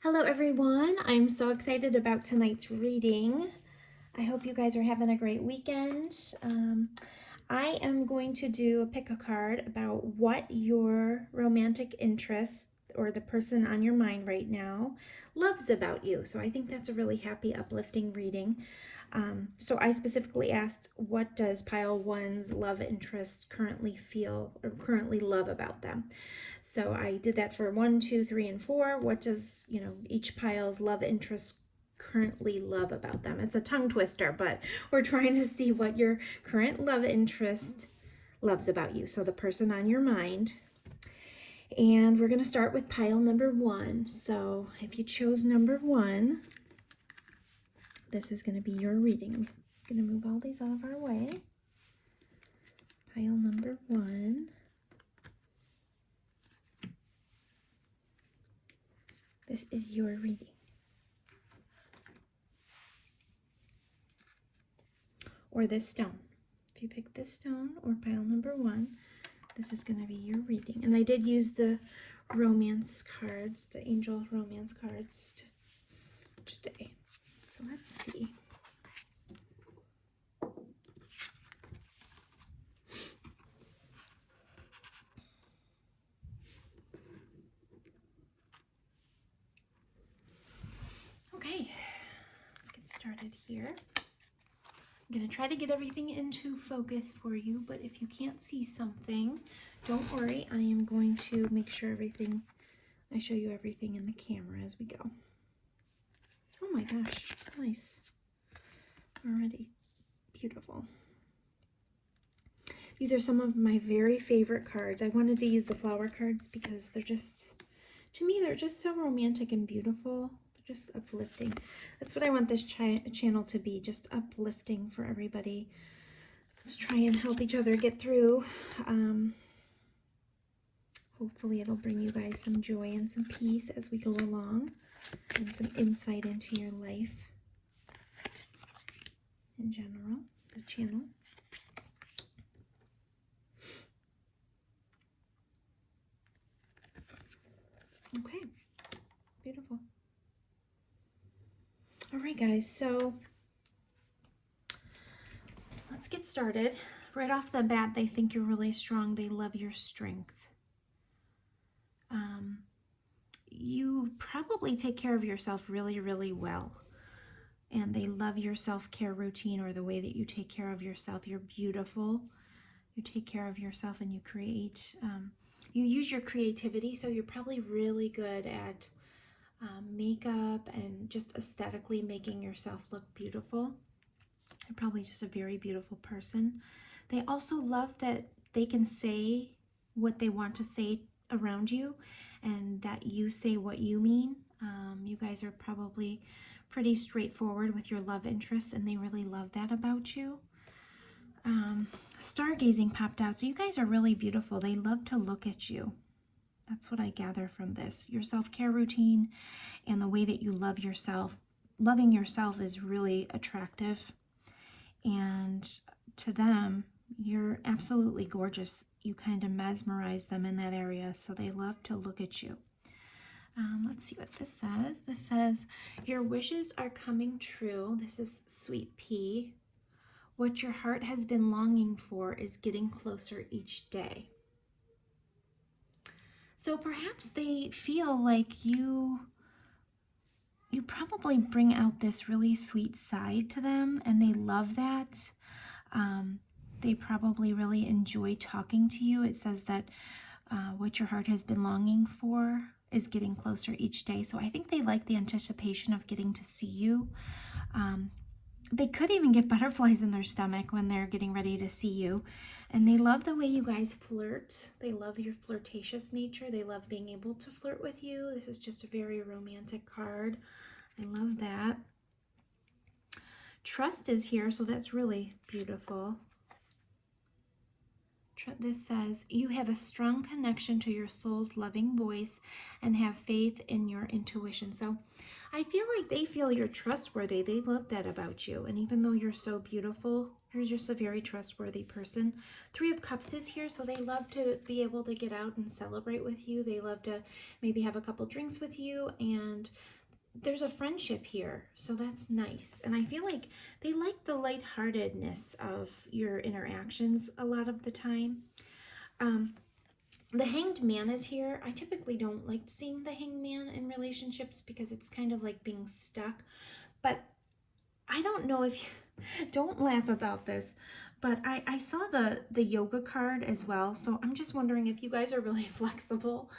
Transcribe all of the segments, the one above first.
Hello everyone, I'm so excited about tonight's reading. I hope you guys are having a great weekend. I am going to pick a card about what your romantic interest or the person on your mind right now loves about you. So I think that's a really happy, uplifting reading. So I specifically asked, what does pile one's love interest currently feel or currently love about them? So I did that for 1, 2, 3, and 4. What does, each pile's love interest currently love about them? It's a tongue twister, but we're trying to see what your current love interest loves about you. So the person on your mind. And we're going to start with pile number 1. So if you chose number 1, this is going to be your reading. I'm going to move all these out of our way. Pile number 1. This is your reading. Or this stone. If you pick this stone or pile number 1, this is going to be your reading. And I did use the romance cards, the angel romance cards today. So let's see. Okay, let's get started here. I'm going to try to get everything into focus for you, but if you can't see something, don't worry. I am going to make sure I show you everything in the camera as we go. Oh my gosh, nice. Already beautiful. These are some of my very favorite cards. I wanted to use the flower cards because they're just, to me, they're just so romantic and beautiful. They're just uplifting. That's what I want this channel to be, just uplifting for everybody. Let's try and help each other get through. Hopefully it'll bring you guys some joy and some peace as we go along and some insight into your life in general, the channel. Okay, beautiful. All right, guys, so let's get started. Right off the bat, they think you're really strong. They love your strength. You probably take care of yourself really, really well. And they love your self-care routine or the way that you take care of yourself. You're beautiful. You take care of yourself and you create, you use your creativity. So you're probably really good at makeup and just aesthetically making yourself look beautiful. You're probably just a very beautiful person. They also love that they can say what they want to say around you and that you say what you mean. You guys are probably pretty straightforward with your love interests and they really love that about you. Stargazing popped out. So you guys are really beautiful. They love to look at you. That's what I gather from this. Your self-care routine and the way that you love yourself. Loving yourself is really attractive. And to them, you're absolutely gorgeous. You kind of mesmerize them in that area, so they love to look at you. Let's see what this says. This says, your wishes are coming true. This is Sweet Pea. What your heart has been longing for is getting closer each day. So perhaps they feel like you probably bring out this really sweet side to them, and they love that. They probably really enjoy talking to you. It says that what your heart has been longing for is getting closer each day. So I think they like the anticipation of getting to see you. They could even get butterflies in their stomach when they're getting ready to see you. And they love the way you guys flirt. They love your flirtatious nature. They love being able to flirt with you. This is just a very romantic card. I love that. Trust is here, so that's really beautiful. This says, you have a strong connection to your soul's loving voice and have faith in your intuition. So I feel like they feel you're trustworthy. They love that about you. And even though you're so beautiful, You're just a very trustworthy person. Three of Cups is here, so they love to be able to get out and celebrate with you. They love to maybe have a couple drinks with you, and there's a friendship here, so that's nice. And I feel like they like the lightheartedness of your interactions a lot of the time. The Hanged Man is here. I typically don't like seeing the Hanged Man in relationships because it's kind of like being stuck. But I don't know if you, don't laugh about this, but I saw the yoga card as well. So I'm just wondering if you guys are really flexible,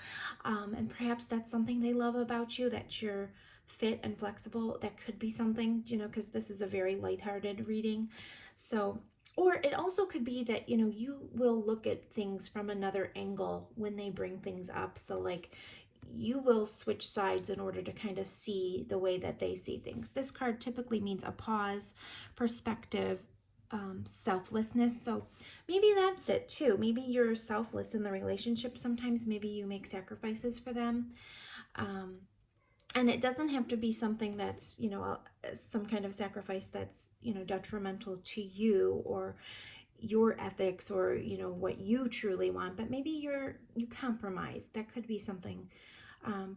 and perhaps that's something they love about you, that you're fit and flexible. That could be something, you know, because this is a very lighthearted reading. So, or it also could be that, you know, you will look at things from another angle when they bring things up. So like you will switch sides in order to kind of see the way that they see things. This card typically means a pause, perspective, selflessness. So maybe that's it too. Maybe you're selfless in the relationship. Sometimes maybe you make sacrifices for them. And it doesn't have to be something that's, you know, some kind of sacrifice that's, you know, detrimental to you or your ethics or, you know, what you truly want, but maybe you compromise. That could be something.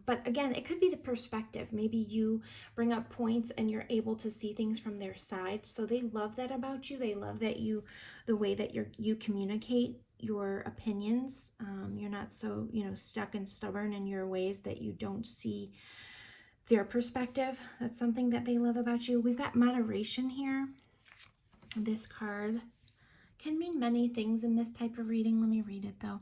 But again, it could be the perspective. Maybe you bring up points and you're able to see things from their side. So they love that about you. They love that the way that you communicate your opinions. You're not so, you know, stuck and stubborn in your ways that you don't see their perspective. That's something that they love about you. We've got moderation here. This card can mean many things in this type of reading. Let me read it though.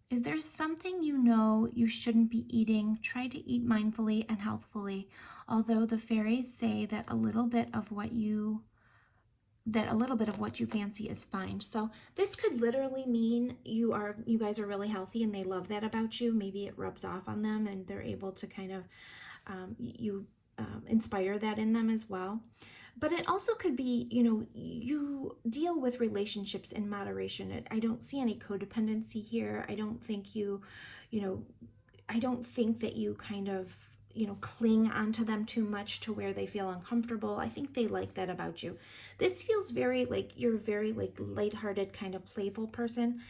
Is there something you know you shouldn't be eating? Try to eat mindfully and healthfully. Although the fairies say that a little bit of what you fancy is fine. So this could literally mean you guys are really healthy and they love that about you. Maybe it rubs off on them and they're able to kind of inspire that in them as well. But it also could be, you know, you deal with relationships in moderation. I don't see any codependency here. I don't think I don't think that you kind of, you know, cling onto them too much to where they feel uncomfortable. I think they like that about you. This feels very like you're a very like lighthearted kind of playful person.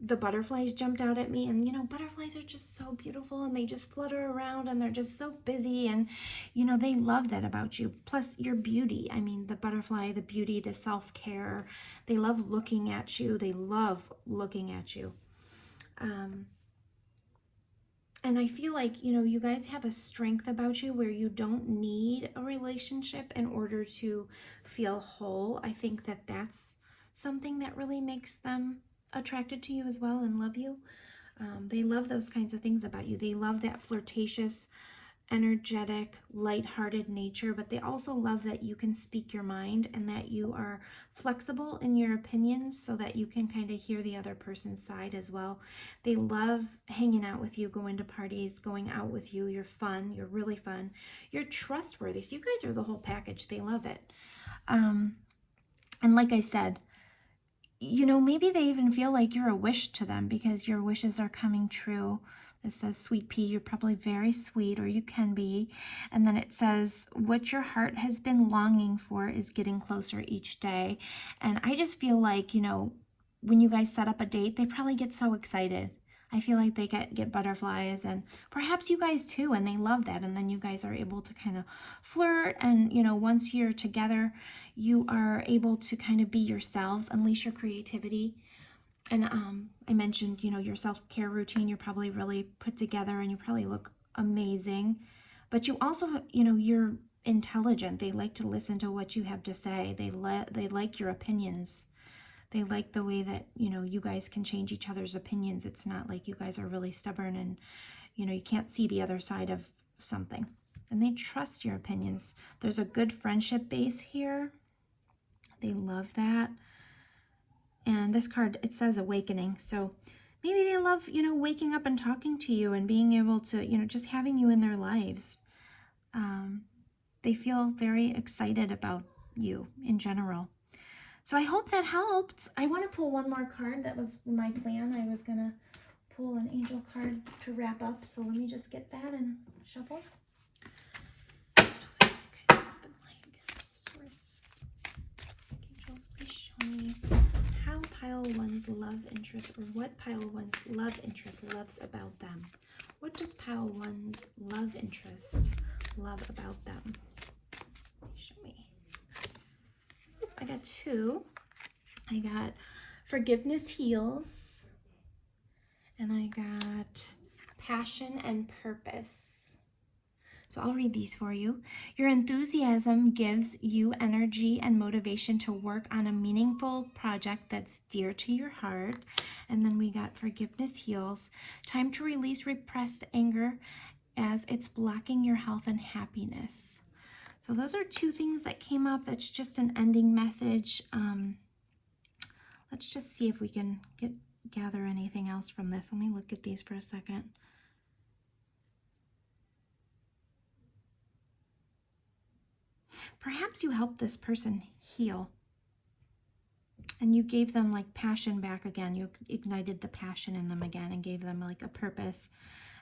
The butterflies jumped out at me, and you know, butterflies are just so beautiful and they just flutter around and they're just so busy, and you know, they love that about you. Plus your beauty. I mean, the butterfly, the beauty, the self-care, they love looking at you. They love looking at you. And I feel like, you know, you guys have a strength about you where you don't need a relationship in order to feel whole. I think that that's something that really makes them attracted to you as well and love you. They love those kinds of things about you. They love that flirtatious, energetic, lighthearted nature, but they also love that you can speak your mind and that you are flexible in your opinions so that you can kind of hear the other person's side as well. They love hanging out with you, going to parties, going out with you. You're fun. You're really fun. You're trustworthy. So you guys are the whole package. They love it. And like I said, you know, maybe they even feel like you're a wish to them because your wishes are coming true. This says, sweet pea, you're probably very sweet, or you can be. And then it says, what your heart has been longing for is getting closer each day. And I just feel like, you know, when you guys set up a date, they probably get so excited. I feel like they get butterflies, and perhaps you guys too, and they love that. And then you guys are able to kind of flirt, and you know, once you're together, you are able to kind of be yourselves, unleash your creativity. And I mentioned, you know, your self-care routine, you're probably really put together and you probably look amazing. But you also, you know, you're intelligent. They like to listen to what you have to say. They like your opinions. They like the way that, you know, you guys can change each other's opinions. It's not like you guys are really stubborn and, you know, you can't see the other side of something. And they trust your opinions. There's a good friendship base here. They love that. And this card, it says awakening. So maybe they love, you know, waking up and talking to you and being able to, you know, just having you in their lives. They feel very excited about you in general. So I hope that helped. I want to pull one more card. That was my plan. I was going to pull an angel card to wrap up. So let me just get that and shuffle. me how pile one's love interest, or what pile one's love interest loves about them. What does pile one's love interest love about them? Show me. I got two. I got forgiveness heals, and I got passion and purpose. So I'll read these for you. Your enthusiasm gives you energy and motivation to work on a meaningful project that's dear to your heart. And then we got forgiveness heals. Time to release repressed anger as it's blocking your health and happiness. So those are two things that came up. That's just an ending message. Let's just see if we can gather anything else from this. Let me look at these for a second. Perhaps you helped this person heal, and you gave them like passion back again. You ignited the passion in them again and gave them like a purpose,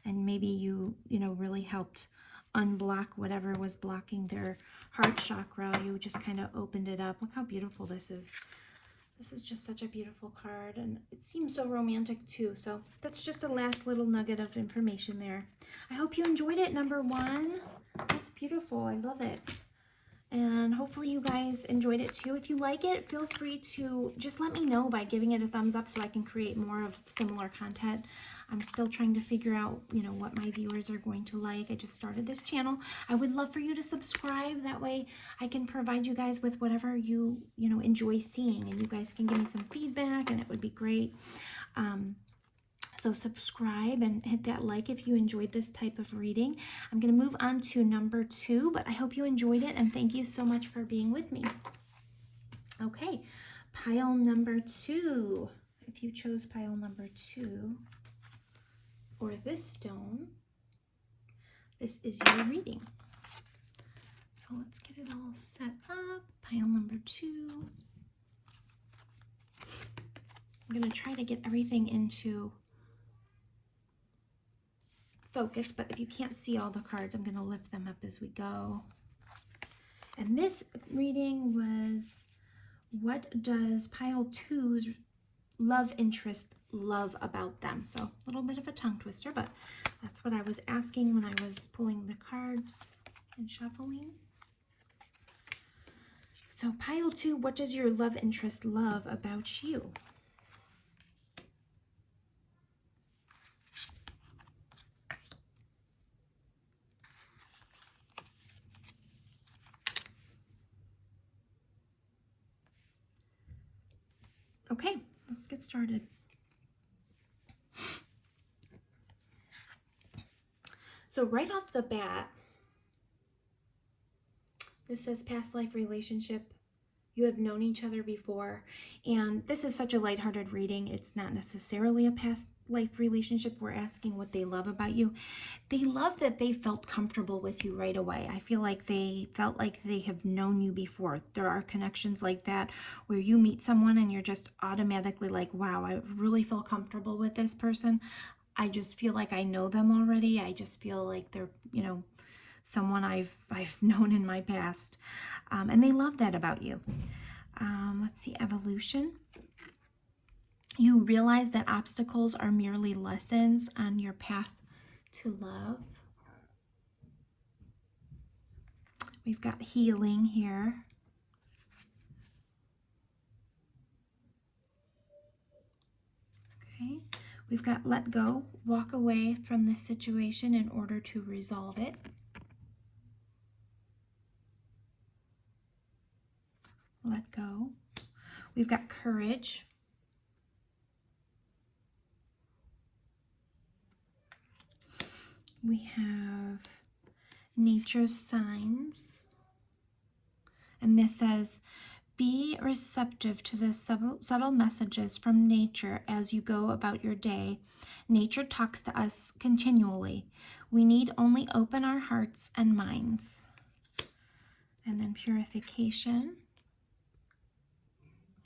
and maybe you really helped unblock whatever was blocking their heart chakra. You just kind of opened it up. Look how beautiful this is. This is just such a beautiful card, and it seems so romantic too. So that's just a last little nugget of information there. I hope you enjoyed it, number one. That's beautiful. I love it. And hopefully you guys enjoyed it too. If you like it, feel free to just let me know by giving it a thumbs up so I can create more of similar content. I'm still trying to figure out, what my viewers are going to like. I just started this channel. I would love for you to subscribe. That way I can provide you guys with whatever you enjoy seeing, and you guys can give me some feedback, and it would be great. So subscribe and hit that like if you enjoyed this type of reading. I'm going to move on to number two, but I hope you enjoyed it, and thank you so much for being with me. Okay, pile number two. If you chose pile number two, or this stone, this is your reading. So let's get it all set up. Pile number two. I'm going to try to get everything into focus, but if you can't see all the cards, I'm going to lift them up as we go. And this reading was, what does pile two's love interest love about them? So a little bit of a tongue twister, but that's what I was asking when I was pulling the cards and shuffling. So pile two, what does your love interest love about you? Okay, let's get started. So right off the bat, this says past life relationship. You have known each other before, and this is such a lighthearted reading. It's not necessarily a past life relationship. We're asking what they love about you. They love that they felt comfortable with you right away. I feel like they felt like they have known you before. There are connections like that where you meet someone and you're just automatically like, wow, I really feel comfortable with this person. I just feel like I know them already. I just feel like they're, someone I've known in my past. And they love that about you. Let's see, evolution. You realize that obstacles are merely lessons on your path to love. We've got healing here. Okay. We've got let go, walk away from this situation in order to resolve it. Let go. We've got courage. We have nature's signs. And this says, be receptive to the subtle messages from nature as you go about your day. Nature talks to us continually. We need only open our hearts and minds. And then purification.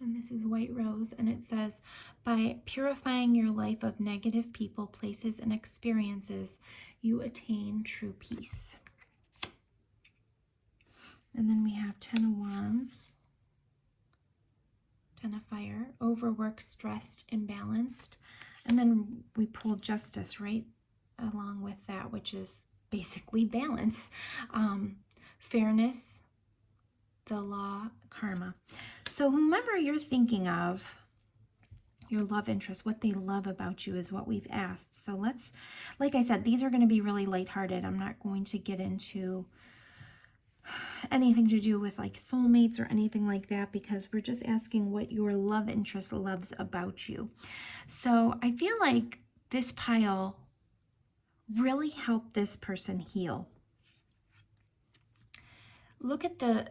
And this is white rose, and it says, by purifying your life of negative people, places, and experiences, you attain true peace. And then we have 10 of Wands. Ten of Fire. Overworked, stressed, imbalanced. And then we pulled Justice right along with that, which is basically balance. Fairness, the law, karma. So whomever you're thinking of, your love interest, what they love about you is what we've asked. So let's, like I said, these are going to be really lighthearted. I'm not going to get into anything to do with like soulmates or anything like that, because we're just asking what your love interest loves about you. So I feel like this pile really helped this person heal. Look at the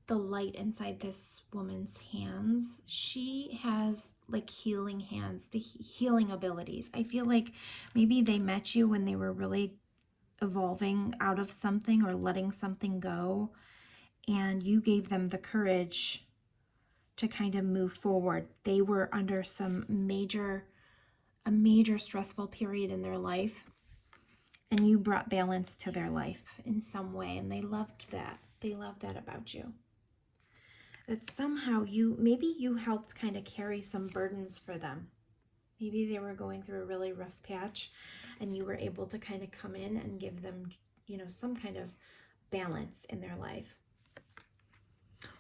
light inside this woman's hands. She has like healing hands, the healing abilities. I feel like maybe they met you when they were really evolving out of something or letting something go, and you gave them the courage to kind of move forward. They were under a major stressful period in their life, and you brought balance to their life in some way, and they loved that. They loved that about you. That somehow maybe you helped kind of carry some burdens for them. Maybe they were going through a really rough patch, and you were able to kind of come in and give them, some kind of balance in their life.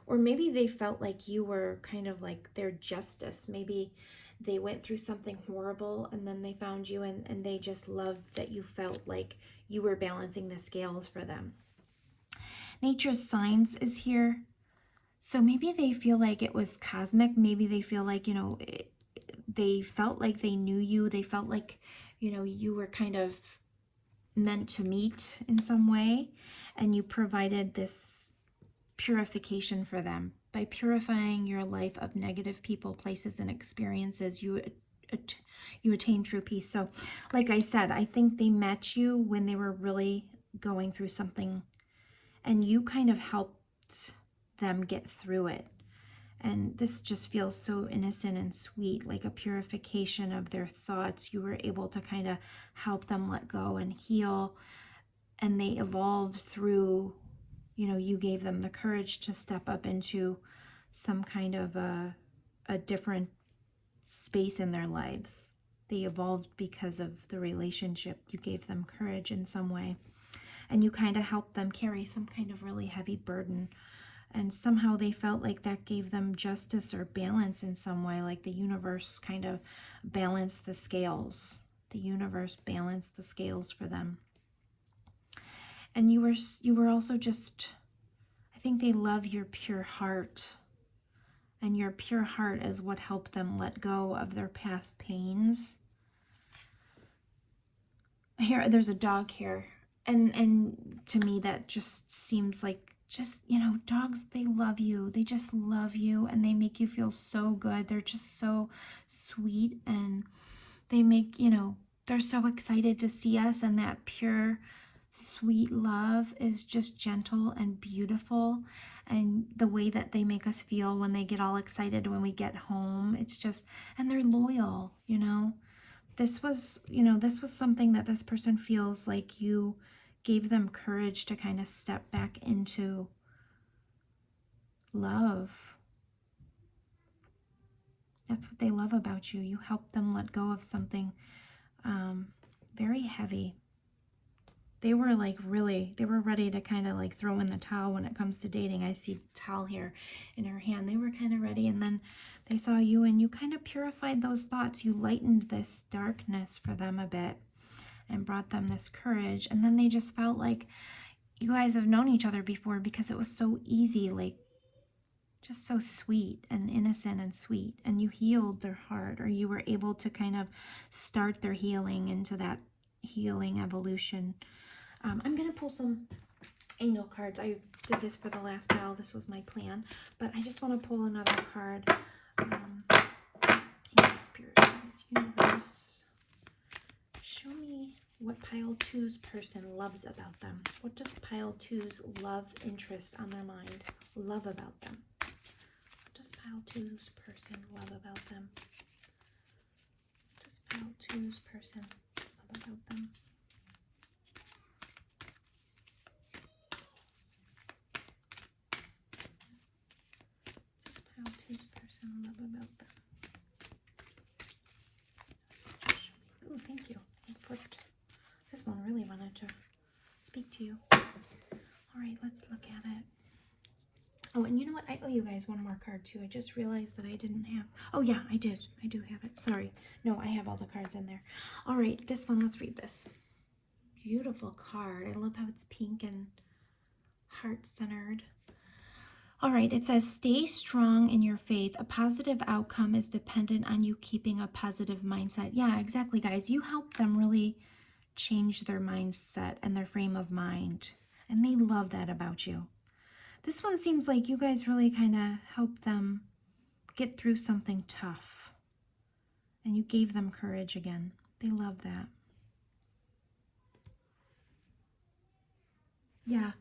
Or maybe they felt like you were kind of like their justice. Maybe they went through something horrible and then they found you, and they just loved that you felt like you were balancing the scales for them. Nature's Signs is here. So maybe they feel like it was cosmic. Maybe they feel like, they felt like they knew you. They felt like, you were kind of meant to meet in some way. And you provided this purification for them. By purifying your life of negative people, places, and experiences, you attain true peace. So like I said, I think they met you when they were really going through something, and you kind of helped them get through it. And this just feels so innocent and sweet, like a purification of their thoughts. You were able to kind of help them let go and heal, and they evolved through, you gave them the courage to step up into some kind of a different space in their lives. They evolved because of the relationship. You gave them courage in some way, and you kind of helped them carry some kind of really heavy burden. And somehow they felt like that gave them justice or balance in some way, like the universe kind of balanced the scales. The universe balanced the scales for them. And you were also just, I think they love your pure heart. And your pure heart is what helped them let go of their past pains. Here, there's a dog here. And to me, that just seems like, dogs, they love you. They just love you, and they make you feel so good. They're just so sweet, and they make, they're so excited to see us, and that pure, sweet love is just gentle and beautiful. And the way that they make us feel when they get all excited when we get home, it's just, and they're loyal, This was something that this person feels like you gave them courage to kind of step back into love. That's what they love about you. You helped them let go of something very heavy. They were ready to kind of like throw in the towel when it comes to dating. I see towel here in her hand. They were kind of ready, and then they saw you, and you kind of purified those thoughts. You lightened this darkness for them a bit and brought them this courage. And then they just felt like you guys have known each other before, because it was so easy, like just so sweet and innocent and sweet. And you healed their heart, or you were able to kind of start their healing into that healing evolution. I'm going to pull some angel cards. I did this for the last pile. This was my plan. But I just want to pull another card. Spirit, universe, show me what pile 2's person loves about them. What does pile 2's love interest on their mind love about them? What does pile 2's person love about them? What does pile 2's person love about them? What does pile 2's person love about them? to you. All right, let's look at it. Oh, and you know what? I owe you guys one more card too. I just realized that I didn't have. Oh yeah, I did. I do have it. Sorry. No, I have all the cards in there. All right, this one. Let's read this. Beautiful card. I love how it's pink and heart-centered. All right, it says, stay strong in your faith. A positive outcome is dependent on you keeping a positive mindset. Yeah, exactly, guys. You help them really change their mindset and their frame of mind. And they love that about you. This one seems like you guys really kind of helped them get through something tough. And you gave them courage again. They love that. Yeah.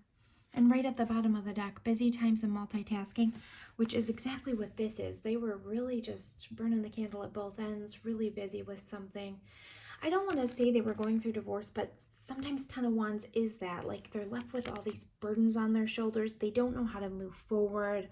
And right at the bottom of the deck, busy times and multitasking, which is exactly what this is. They were really just burning the candle at both ends, really busy with something. I don't want to say they were going through divorce, but sometimes Ten of Wands is that. Like, they're left with all these burdens on their shoulders. They don't know how to move forward.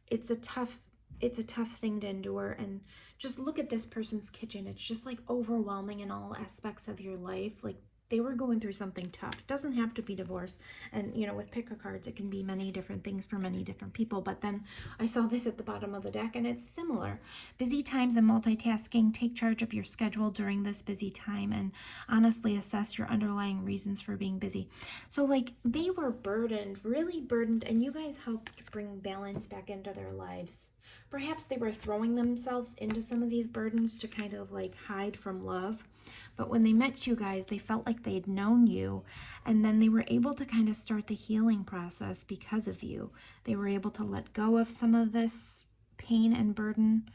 It's a tough thing to endure. And just look at this person's kitchen. It's just like overwhelming in all aspects of your life. Like, they were going through something tough. It doesn't have to be divorce. And, you know, with pick a cards, it can be many different things for many different people. But then I saw this at the bottom of the deck, and it's similar. Busy times and multitasking. Take charge of your schedule during this busy time and honestly assess your underlying reasons for being busy. So, like, they were burdened, really burdened, and you guys helped bring balance back into their lives. Perhaps they were throwing themselves into some of these burdens to kind of like hide from love. But when they met you guys, they felt like they'd known you, and then they were able to kind of start the healing process because of you. They were able to let go of some of this pain and burden,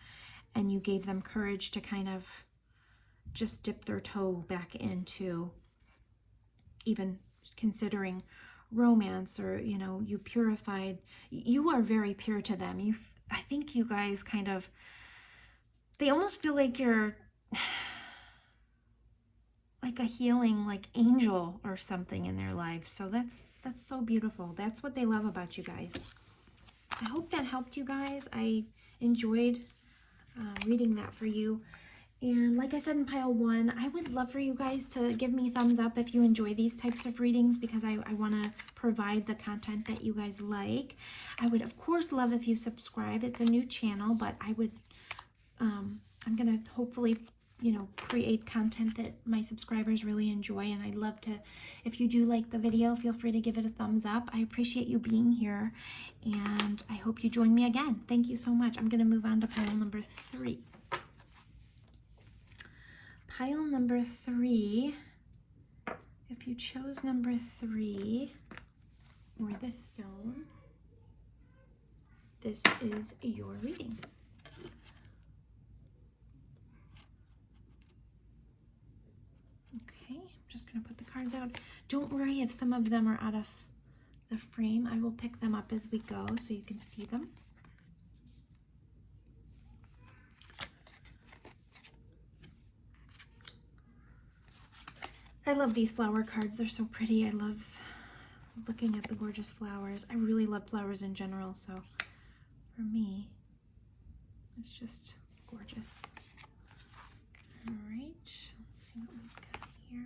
and you gave them courage to kind of just dip their toe back into even considering romance, or, you know, you purified. You are very pure to them. I think you guys kind of, they almost feel like you're like a healing, like angel or something in their life. So that's so beautiful. That's what they love about you guys. I hope that helped you guys. I enjoyed reading that for you. And like I said in pile 1, I would love for you guys to give me thumbs up if you enjoy these types of readings, because I want to provide the content that you guys like. I would, of course, love if you subscribe. It's a new channel, but I would, I'm going to hopefully, you know, create content that my subscribers really enjoy. And I'd love to, if you do like the video, feel free to give it a thumbs up. I appreciate you being here, and I hope you join me again. Thank you so much. I'm going to move on to pile number 3. Pile number 3, if you chose number 3, or this stone, this is your reading. Okay, I'm just going to put the cards out. Don't worry if some of them are out of the frame. I will pick them up as we go so you can see them. I love these flower cards. They're so pretty. I love looking at the gorgeous flowers. I really love flowers in general, so for me, it's just gorgeous. All right, let's see what we've got here.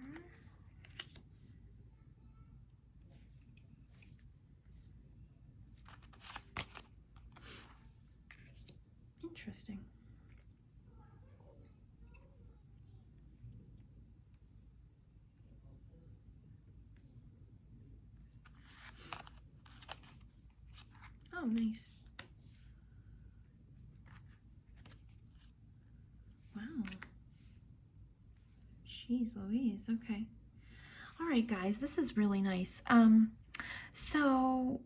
Interesting. Oh, nice. Wow. Jeez Louise, okay. All right, guys, this is really nice. So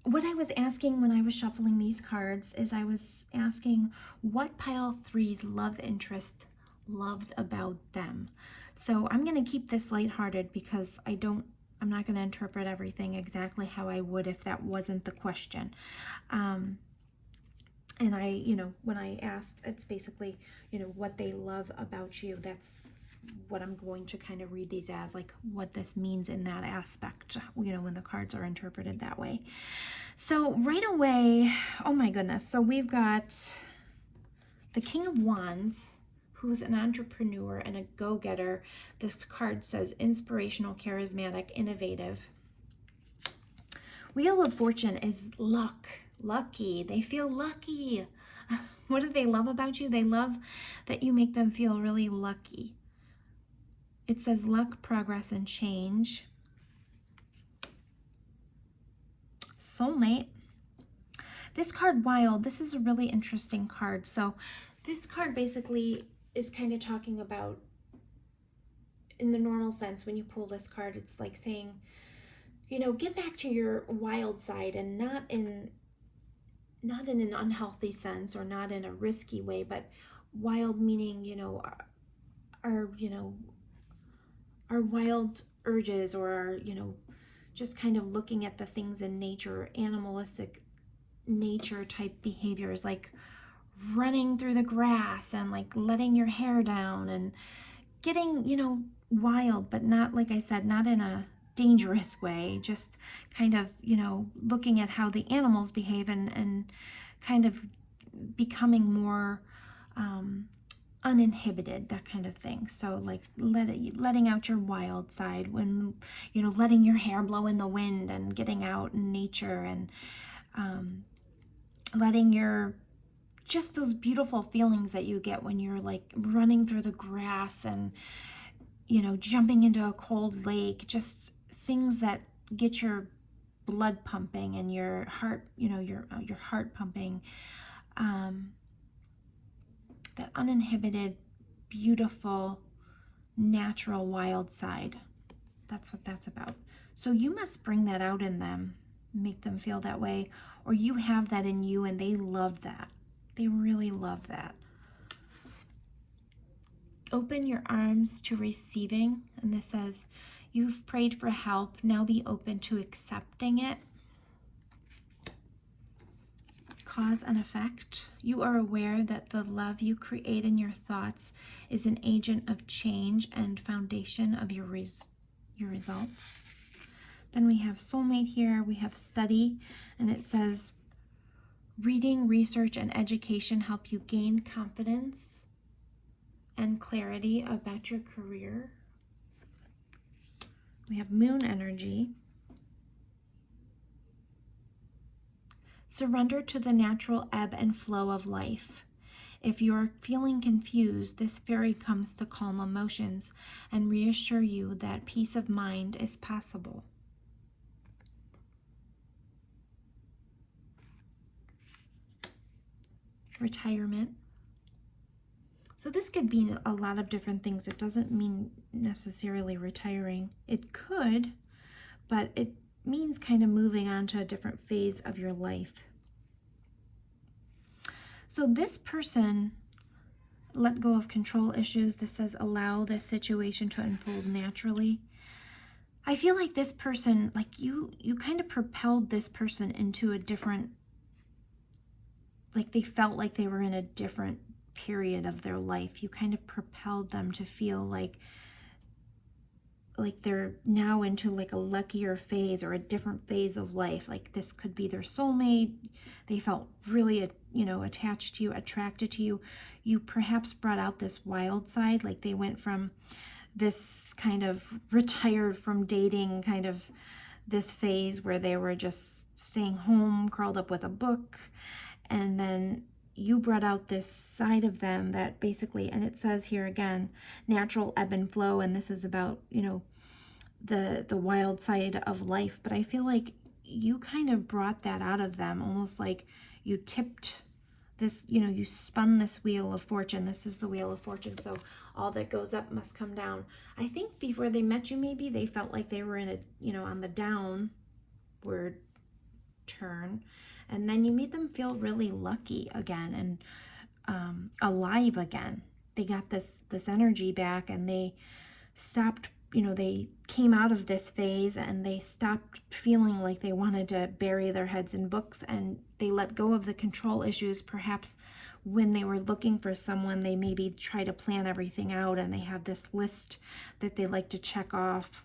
what I was asking when I was shuffling these cards is I was asking what pile 3's love interest loves about them. So I'm going to keep this lighthearted because I'm not going to interpret everything exactly how I would if that wasn't the question. And I, you know, when I asked, it's basically, you know, what they love about you. That's what I'm going to kind of read these as, like what this means in that aspect, you know, when the cards are interpreted that way. So right away, oh my goodness. So we've got the King of Wands, who's an entrepreneur and a go-getter. This card says inspirational, charismatic, innovative. Wheel of Fortune is luck, lucky. They feel lucky. What do they love about you? They love that you make them feel really lucky. It says luck, progress, and change. Soulmate. This card, Wild, this is a really interesting card. So this card basically is kind of talking about, in the normal sense, when you pull this card, it's like saying, you know, get back to your wild side, and not in an unhealthy sense or not in a risky way, but wild meaning, you know, our wild urges, or our, you know, just kind of looking at the things in nature, animalistic nature type behaviors, like running through the grass and like letting your hair down and getting, you know, wild, but not, like I said, not in a dangerous way, just kind of, you know, looking at how the animals behave, and kind of becoming more uninhibited, that kind of thing. So like letting out your wild side, when, you know, letting your hair blow in the wind and getting out in nature, and letting your, just those beautiful feelings that you get when you're like running through the grass and, you know, jumping into a cold lake, just things that get your blood pumping and your heart, you know, your heart pumping. That uninhibited, beautiful, natural, wild side. That's what that's about. So you must bring that out in them, make them feel that way, or you have that in you and they love that. They really love that. Open your arms to receiving, and this says, you've prayed for help, now be open to accepting it. Cause and effect. You are aware that the love you create in your thoughts is an agent of change and foundation of your results. Then we have soulmate here. We have study, and it says, reading, research, and education help you gain confidence and clarity about your career. We have moon energy. Surrender to the natural ebb and flow of life. If you're feeling confused, this fairy comes to calm emotions and reassure you that peace of mind is possible. Retirement. So this could mean a lot of different things. It doesn't mean necessarily retiring. It could, but it means kind of moving on to a different phase of your life. So this person let go of control issues. This says allow this situation to unfold naturally. I feel like this person, like you kind of propelled this person into a different, like they felt like they were in a different period of their life. You kind of propelled them to feel like they're now into like a luckier phase or a different phase of life. Like this could be their soulmate. They felt really, you know, attached to you, attracted to you. You perhaps brought out this wild side. Like they went from this kind of retired from dating, kind of this phase where they were just staying home, curled up with a book. And then you brought out this side of them that basically, and it says here again, natural ebb and flow, and this is about, you know, the wild side of life. But I feel like you kind of brought that out of them, almost like you tipped this, you know, you spun this wheel of fortune. This is the wheel of fortune, so all that goes up must come down. I think before they met you, maybe they felt like they were in a, you know, on the downward turn, and then you made them feel really lucky again and alive again. They got this energy back, and they stopped, you know, they came out of this phase and they stopped feeling like they wanted to bury their heads in books, and they let go of the control issues. Perhaps when they were looking for someone, they maybe try to plan everything out and they have this list that they like to check off.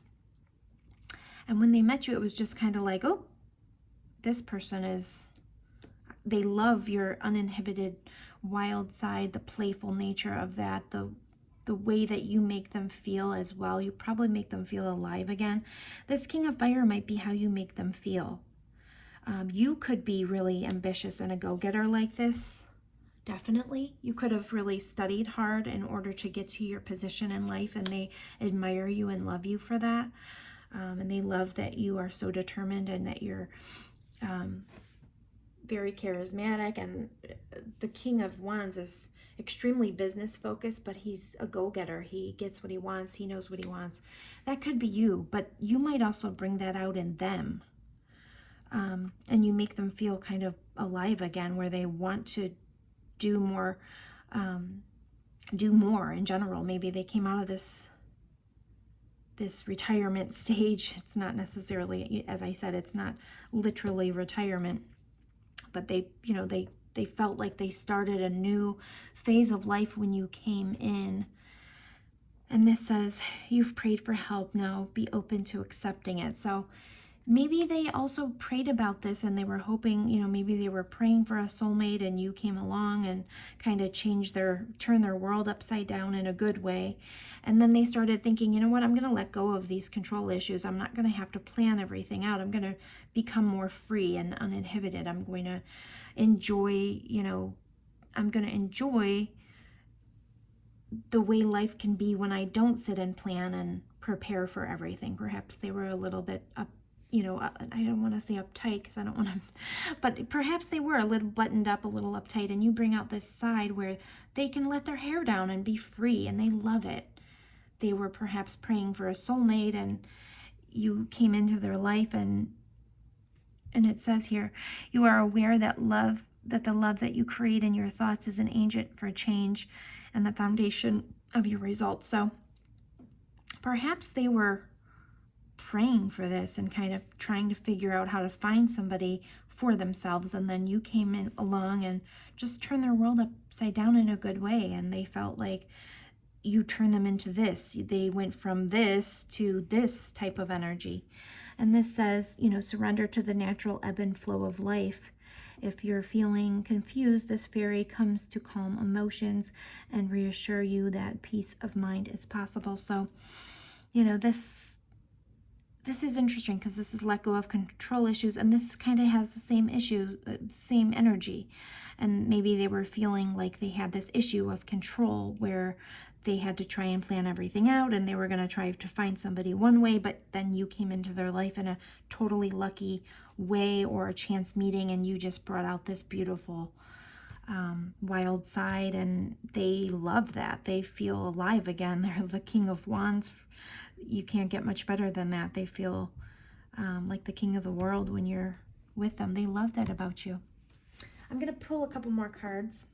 And when they met you, it was just kind of like, oh, this person is, they love your uninhibited wild side, the playful nature of that, the way that you make them feel as well. You probably make them feel alive again. This King of Fire might be how you make them feel. You could be really ambitious and a go-getter like this. Definitely. You could have really studied hard in order to get to your position in life, and they admire you and love you for that. And they love that you are so determined and that you're very charismatic. And the King of Wands is extremely business focused, but he's a go-getter. He gets what he wants. He knows what he wants. That could be you, but you might also bring that out in them. And you make them feel kind of alive again, where they want to do more in general. Maybe they came out of this retirement stage. It's not necessarily, as I said, it's not literally retirement, but they felt like they started a new phase of life when you came in. And this says, you've prayed for help, now be open to accepting it. So maybe they also prayed about this and they were hoping, maybe they were praying for a soulmate and you came along and kind of turned their world upside down in a good way. And then they started thinking, you know what, I'm going to let go of these control issues. I'm not going to have to plan everything out. I'm going to become more free and uninhibited. I'm going to enjoy, the way life can be when I don't sit and plan and prepare for everything. Perhaps they were a little bit up, I don't want to say uptight because I don't want to, but perhaps they were a little buttoned up, a little uptight, and you bring out this side where they can let their hair down and be free, and they love it. They were perhaps praying for a soulmate, and you came into their life, and it says here, you are aware that the love that you create in your thoughts is an agent for change and the foundation of your results. So perhaps they were praying for this and kind of trying to figure out how to find somebody for themselves, and then you came in along and just turned their world upside down in a good way, and they felt like you turned them into this. They went from this to this type of energy. And this says, surrender to the natural ebb and flow of life. If you're feeling confused, this fairy comes to calm emotions and reassure you that peace of mind is possible. So, this is interesting because this is let go of control issues, and this kind of has the same issue, same energy. And maybe they were feeling like they had this issue of control where they had to try and plan everything out, and they were going to try to find somebody one way, but then you came into their life in a totally lucky way or a chance meeting, and you just brought out this beautiful wild side, and they love that. They feel alive again. They're the King of Wands. You can't get much better than that. They feel like the king of the world when you're with them. They love that about you. I'm going to pull a couple more cards.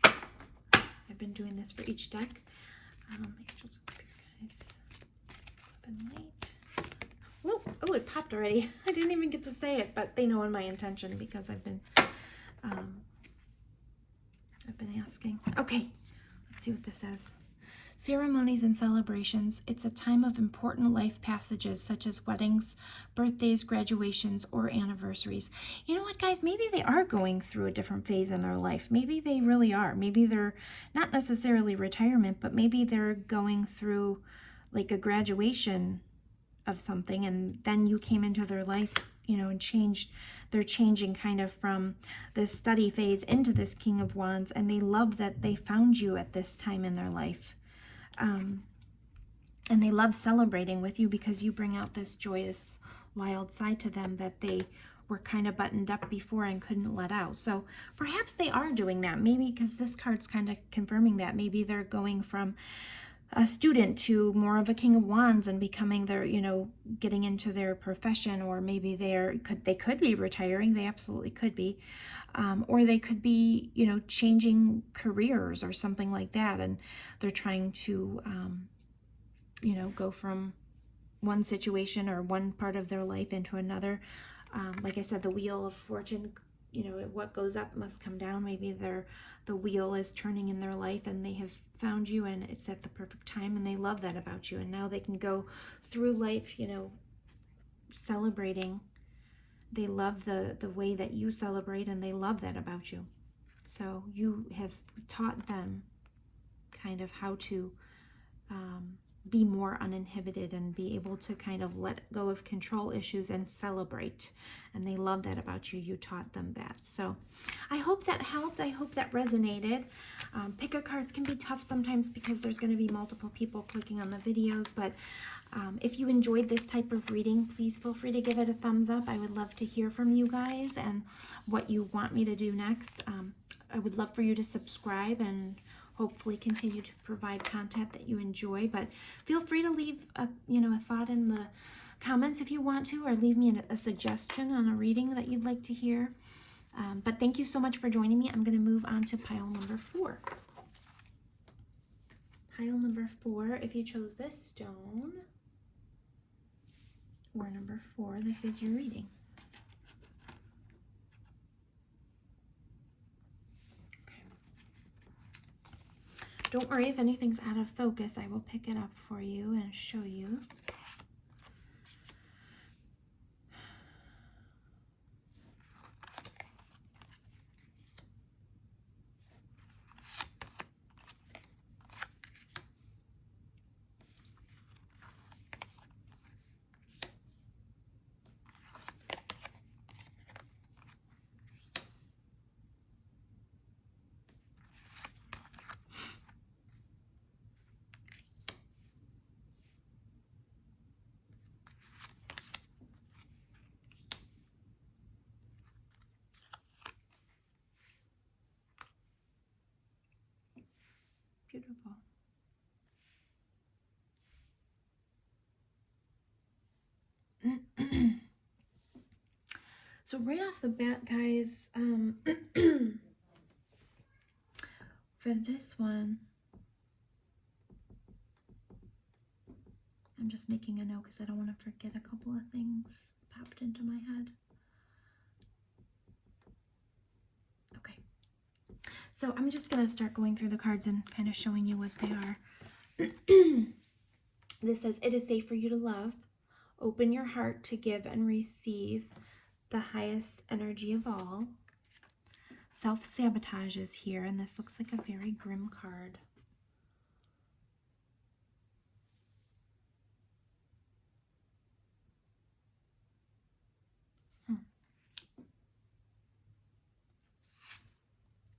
I've been doing this for each deck. Angels of your guides. Up and light. Whoa! Oh, it popped already. I didn't even get to say it, but they know my intention because I've been asking. Okay, let's see what this says. Ceremonies and celebrations. It's a time of important life passages such as weddings, birthdays, graduations, or anniversaries. You know what, guys? Maybe they are going through a different phase in their life. Maybe they really are. Maybe they're not necessarily retirement, but maybe they're going through like a graduation of something, and then you came into their life, and changed. They're changing kind of from this study phase into this King of Wands, and they love that they found you at this time in their life. And they love celebrating with you because you bring out this joyous, wild side to them that they were kind of buttoned up before and couldn't let out. So perhaps they are doing that. Maybe because this card's kind of confirming that. Maybe they're going from a student to more of a King of Wands and becoming their, getting into their profession, or maybe they could be retiring. They absolutely could be. Or they could be, changing careers or something like that. And they're trying to, go from one situation or one part of their life into another. Like I said, the wheel of fortune, what goes up must come down. Maybe the wheel is turning in their life and they have found you and it's at the perfect time, and they love that about you. And now they can go through life, celebrating. They love the way that you celebrate, and they love that about you. So you have taught them kind of how to be more uninhibited and be able to kind of let go of control issues and celebrate. And they love that about you. You taught them that. So I hope that helped. I hope that resonated. Pick-a-cards can be tough sometimes because there's going to be multiple people clicking on the videos, but if you enjoyed this type of reading, please feel free to give it a thumbs up. I would love to hear from you guys and what you want me to do next. I would love for you to subscribe and hopefully continue to provide content that you enjoy, but feel free to leave a thought in the comments if you want to, or leave me a suggestion on a reading that you'd like to hear. But thank you so much for joining me. I'm going to move on to pile number 4. Pile number 4, if you chose this stone, or number 4, this is your reading. Don't worry if anything's out of focus. I will pick it up for you and show you. Beautiful. So right off the bat, guys, for this one, I'm just making a note because I don't want to forget a couple of things popped into my head. Okay. So I'm just going to start going through the cards and kind of showing you what they are. This says, it is safe for you to love. Open your heart to give and receive the highest energy of all. Self-sabotage is here, and this looks like a very grim card.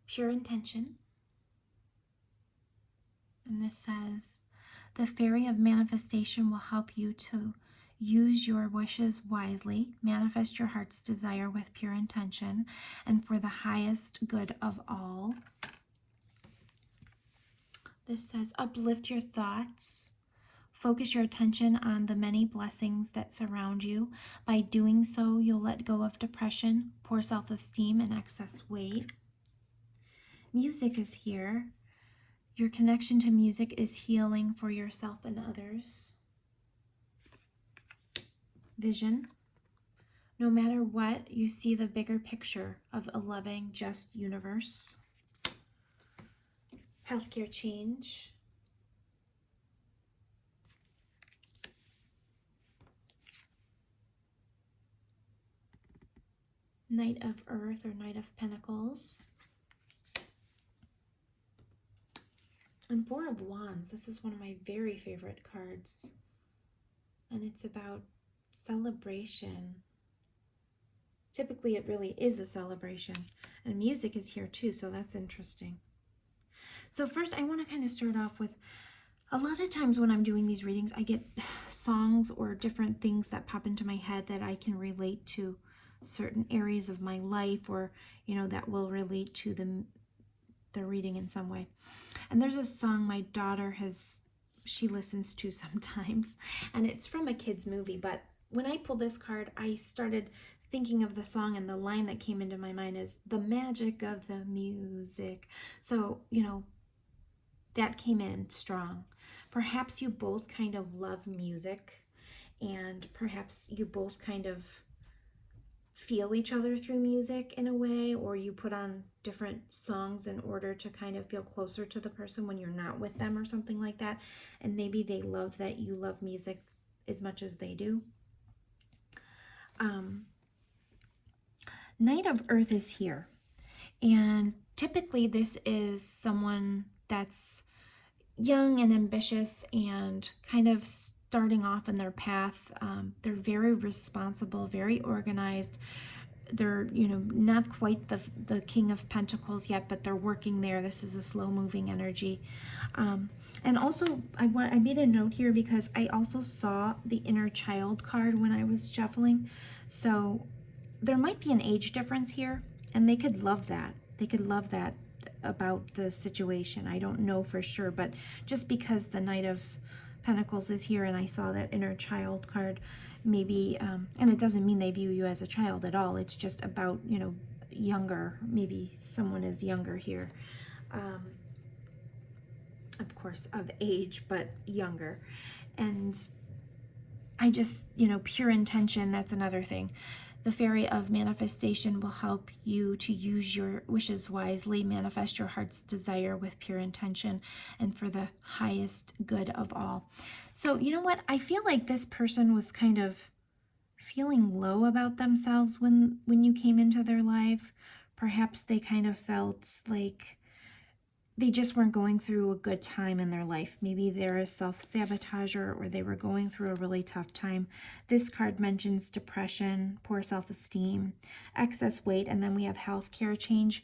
Pure intention. And this says, the fairy of manifestation will help you to use your wishes wisely, manifest your heart's desire with pure intention, and for the highest good of all. This says, uplift your thoughts. Focus your attention on the many blessings that surround you. By doing so, you'll let go of depression, poor self-esteem, and excess weight. Music is here. Your connection to music is healing for yourself and others. Vision. No matter what, you see the bigger picture of a loving, just universe. Healthcare change. Knight of Earth or Knight of Pentacles. And Four of Wands. This is one of my very favorite cards. And it's about celebration. Typically, it really is a celebration. And music is here too, so that's interesting. So first, I want to kind of start off with, a lot of times when I'm doing these readings, I get songs or different things that pop into my head that I can relate to certain areas of my life, or, you know, that will relate to the reading in some way. And there's a song my daughter she listens to sometimes, and it's from a kid's movie, but when I pulled this card, I started thinking of the song, and the line that came into my mind is the magic of the music. So, you know, that came in strong. Perhaps you both kind of love music, and perhaps you both kind of feel each other through music in a way, or you put on different songs in order to kind of feel closer to the person when you're not with them or something like that. And maybe they love that you love music as much as they do. Knight of Earth is here. And typically this is someone that's, young and ambitious and kind of starting off in their path. They're very responsible, very organized. They're, not quite the King of Pentacles yet, but they're working there. This is a slow moving energy. And also, I made a note here because I also saw the inner child card when I was shuffling. So there might be an age difference here, and they could love that. They could love that about the situation. I don't know for sure, but just because the Knight of Pentacles is here and I saw that inner child card, maybe, and it doesn't mean they view you as a child at all. It's just about, younger. Maybe someone is younger here. Of course, of age, but younger. And I just, pure intention, that's another thing. The Fairy of Manifestation will help you to use your wishes wisely, manifest your heart's desire with pure intention and for the highest good of all. So, you know what? I feel like this person was kind of feeling low about themselves when you came into their life. Perhaps they kind of felt like they just weren't going through a good time in their life. Maybe they're a self-sabotager or they were going through a really tough time. This card mentions depression, poor self-esteem, excess weight, and then we have healthcare change.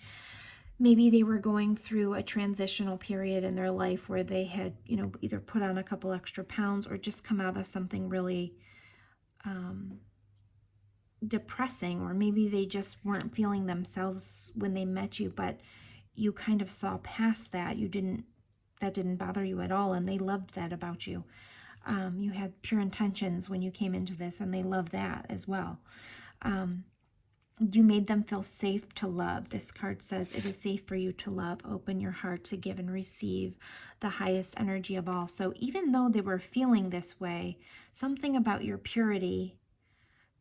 Maybe they were going through a transitional period in their life where they had, either put on a couple extra pounds or just come out of something really depressing, or maybe they just weren't feeling themselves when they met you, but you kind of saw past that. That didn't bother you at all, and they loved that about you. You had pure intentions when you came into this, and they loved that as well. You made them feel safe to love. This card says, it is safe for you to love. Open your heart to give and receive the highest energy of all. So even though they were feeling this way, something about your purity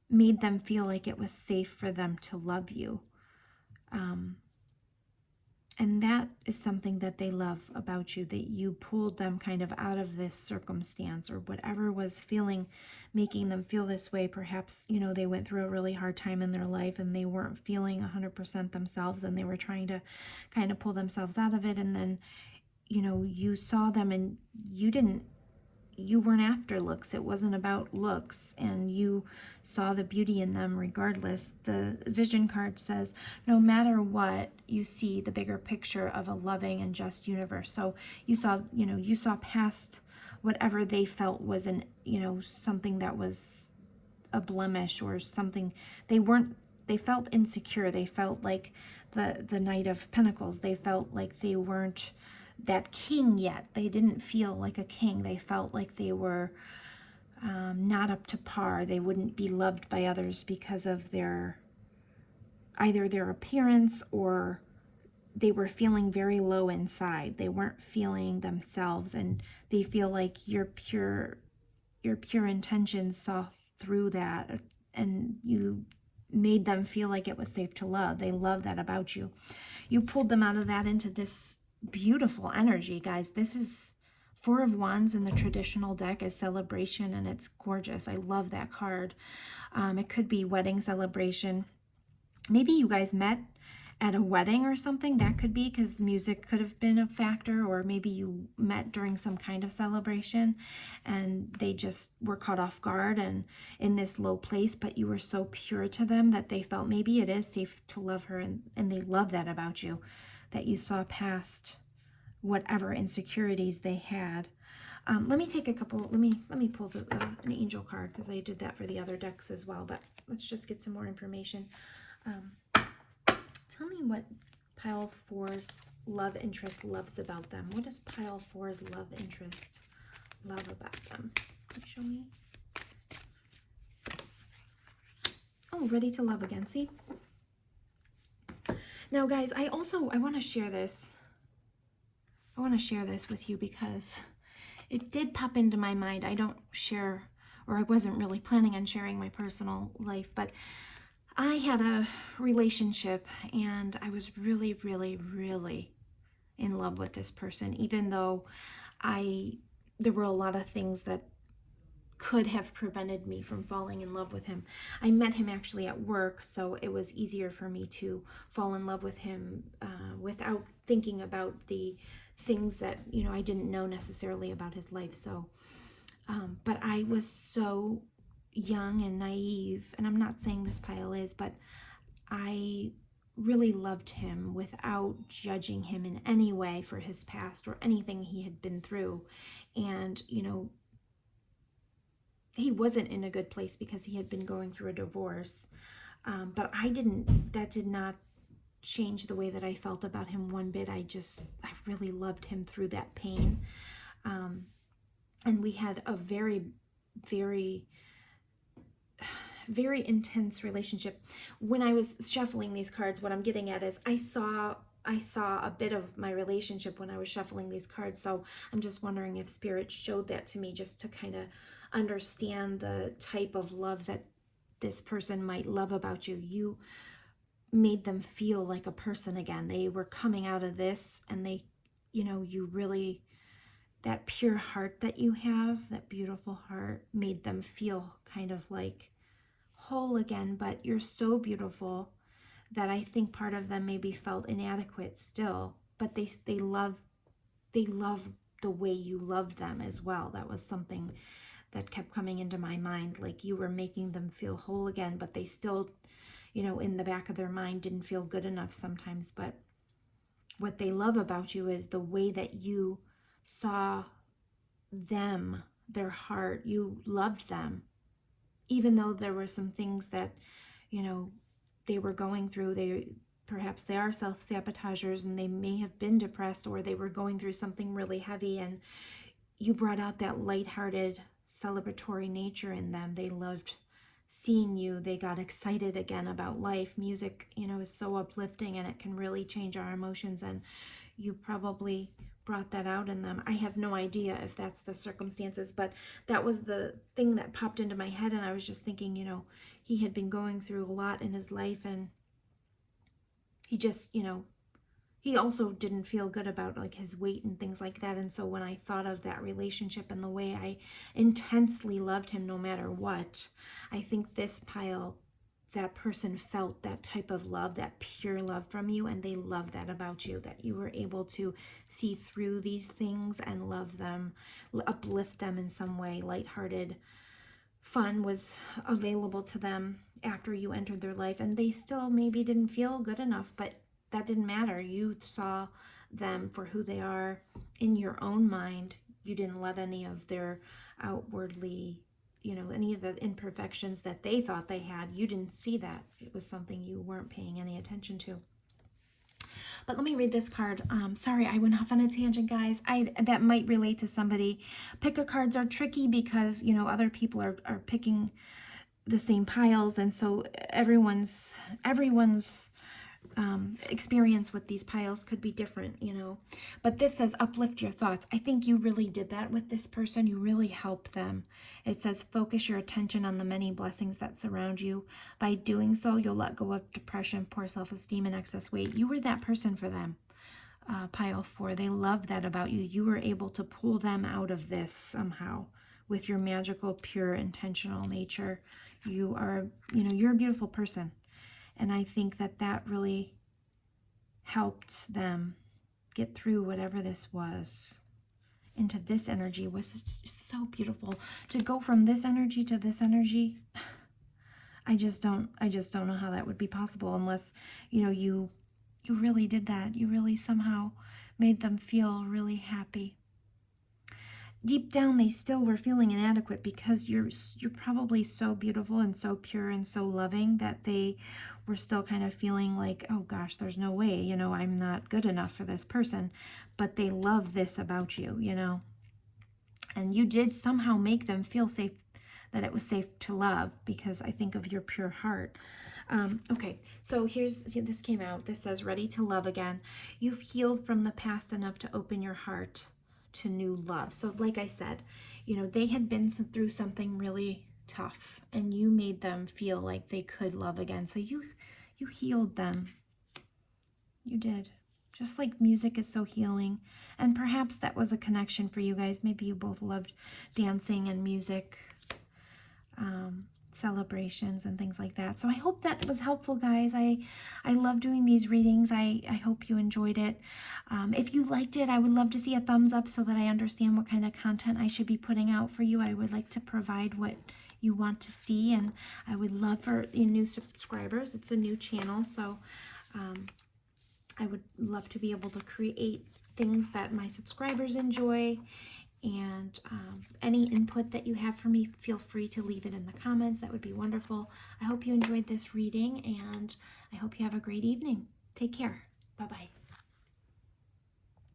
made them feel like it was safe for them to love you. And that is something that they love about you, that you pulled them kind of out of this circumstance or whatever was making them feel this way. Perhaps, they went through a really hard time in their life and they weren't feeling 100% themselves and they were trying to kind of pull themselves out of it. And then, you saw them and you weren't after looks. It wasn't about looks, and you saw the beauty in them regardless. The vision card says, no matter what, you see the bigger picture of a loving and just universe. So you saw past whatever they felt was something that was a blemish or something. They felt insecure. They felt like the Knight of Pentacles. They felt like they weren't that king yet. They didn't feel like a king. They felt like they were not up to par. They wouldn't be loved by others because of either their appearance, or they were feeling very low inside. They weren't feeling themselves, and they feel like your pure intentions saw through that, and you made them feel like it was safe to love. They love that about you. You pulled them out of that into this beautiful energy, guys. This is Four of Wands in the traditional deck is celebration, and it's gorgeous. I love that card. It could be wedding celebration. Maybe you guys met at a wedding or something. That could be, because the music could have been a factor, or maybe you met during some kind of celebration and they just were caught off guard and in this low place, but you were so pure to them that they felt maybe it is safe to love her, and they love that about you, that you saw past whatever insecurities they had. Let me take a couple, let me pull an angel card, because I did that for the other decks as well, but let's just get some more information. Tell me what pile 4's love interest loves about them. What does pile 4's love interest love about them? Can you show me? Oh, ready to love again, see? Now, guys, I want to share this. I want to share this with you because it did pop into my mind. I don't share, or I wasn't really planning on sharing my personal life, but I had a relationship and I was really, really, really in love with this person, even though there were a lot of things that could have prevented me from falling in love with him. I met him actually at work, so it was easier for me to fall in love with him without thinking about the things that, you know, I didn't know necessarily about his life. So, but I was so young and naive, and I'm not saying this pile is, but I really loved him without judging him in any way for his past or anything he had been through. And, you know, he wasn't in a good place because he had been going through a divorce. But that did not change the way that I felt about him one bit. I really loved him through that pain. And we had a very, very, very intense relationship. When I was shuffling these cards, what I'm getting at is I saw a bit of my relationship when I was shuffling these cards. So I'm just wondering if Spirit showed that to me just to kind of understand the type of love that this person might love about you. You made them feel like a person again. They were coming out of this, and they, you know, you really, that pure heart that you have, that beautiful heart, made them feel kind of like whole again. But you're so beautiful that I think part of them maybe felt inadequate still, but they love the way you love them as well. That was something that kept coming into my mind, like you were making them feel whole again, but they still, you know, in the back of their mind didn't feel good enough sometimes. But what they love about you is the way that you saw them, their heart. You loved them, even though there were some things that, you know, they were going through. Perhaps they are self-sabotagers, and they may have been depressed, or they were going through something really heavy, and you brought out that lighthearted, celebratory nature in them. They loved seeing you. They got excited again about life. Music, you know, is so uplifting, and it can really change our emotions, and you probably brought that out in them. I have no idea if that's the circumstances, but that was the thing that popped into my head, and I was just thinking, you know, he had been going through a lot in his life, and he just, you know, he also didn't feel good about like his weight and things like that. And so when I thought of that relationship and the way I intensely loved him no matter what, I think this pile, that person felt that type of love, that pure love from you, and they love that about you, that you were able to see through these things and love them, uplift them in some way. Lighthearted fun was available to them after you entered their life, and they still maybe didn't feel good enough, but that didn't matter. You saw them for who they are in your own mind. You didn't let any of their outwardly, you know, any of the imperfections that they thought they had, you didn't see that. It was something you weren't paying any attention to. But let me read this card. Sorry, I went off on a tangent, guys. That might relate to somebody. Pick a cards are tricky because, you know, other people are picking the same piles, and so everyone's experience with these piles could be different, you know. But this says uplift your thoughts. I think you really did that with this person. You really helped them. It says focus your attention on the many blessings that surround you. By doing so, you'll let go of depression, poor self-esteem, and excess weight. You were that person for them. Pile 4, they love that about you. You were able to pull them out of this somehow with your magical, pure, intentional nature. You are, you know, you're a beautiful person. And I think that really helped them get through whatever this was into this energy. Was so beautiful to go from this energy to this energy. I just don't know how that would be possible unless, you know, you really did that. You really somehow made them feel really happy. Deep down, they still were feeling inadequate because you're probably so beautiful and so pure and so loving that they were still kind of feeling like, oh gosh, there's no way, you know, I'm not good enough for this person. But they love this about you, you know. And you did somehow make them feel safe, that it was safe to love, because I think of your pure heart. Okay, so this came out. This says, ready to love again. You've healed from the past enough to open your heart to new love. So like I said, you know, they had been through something really tough, and you made them feel like they could love again. So you healed them. You did. Just like music is so healing. And perhaps that was a connection for you guys. Maybe you both loved dancing and music. celebrations and things like that. So I hope that was helpful, guys. I love doing these readings. I hope you enjoyed it. If you liked it, I would love to see a thumbs up so that I understand what kind of content I should be putting out for you. I would like to provide what you want to see, and I would love for new subscribers. It's a new channel, so I would love to be able to create things that my subscribers enjoy. And any input that you have for me, feel free to leave it in the comments. That would be wonderful. I hope you enjoyed this reading, and I hope you have a great evening. Take care. Bye-bye.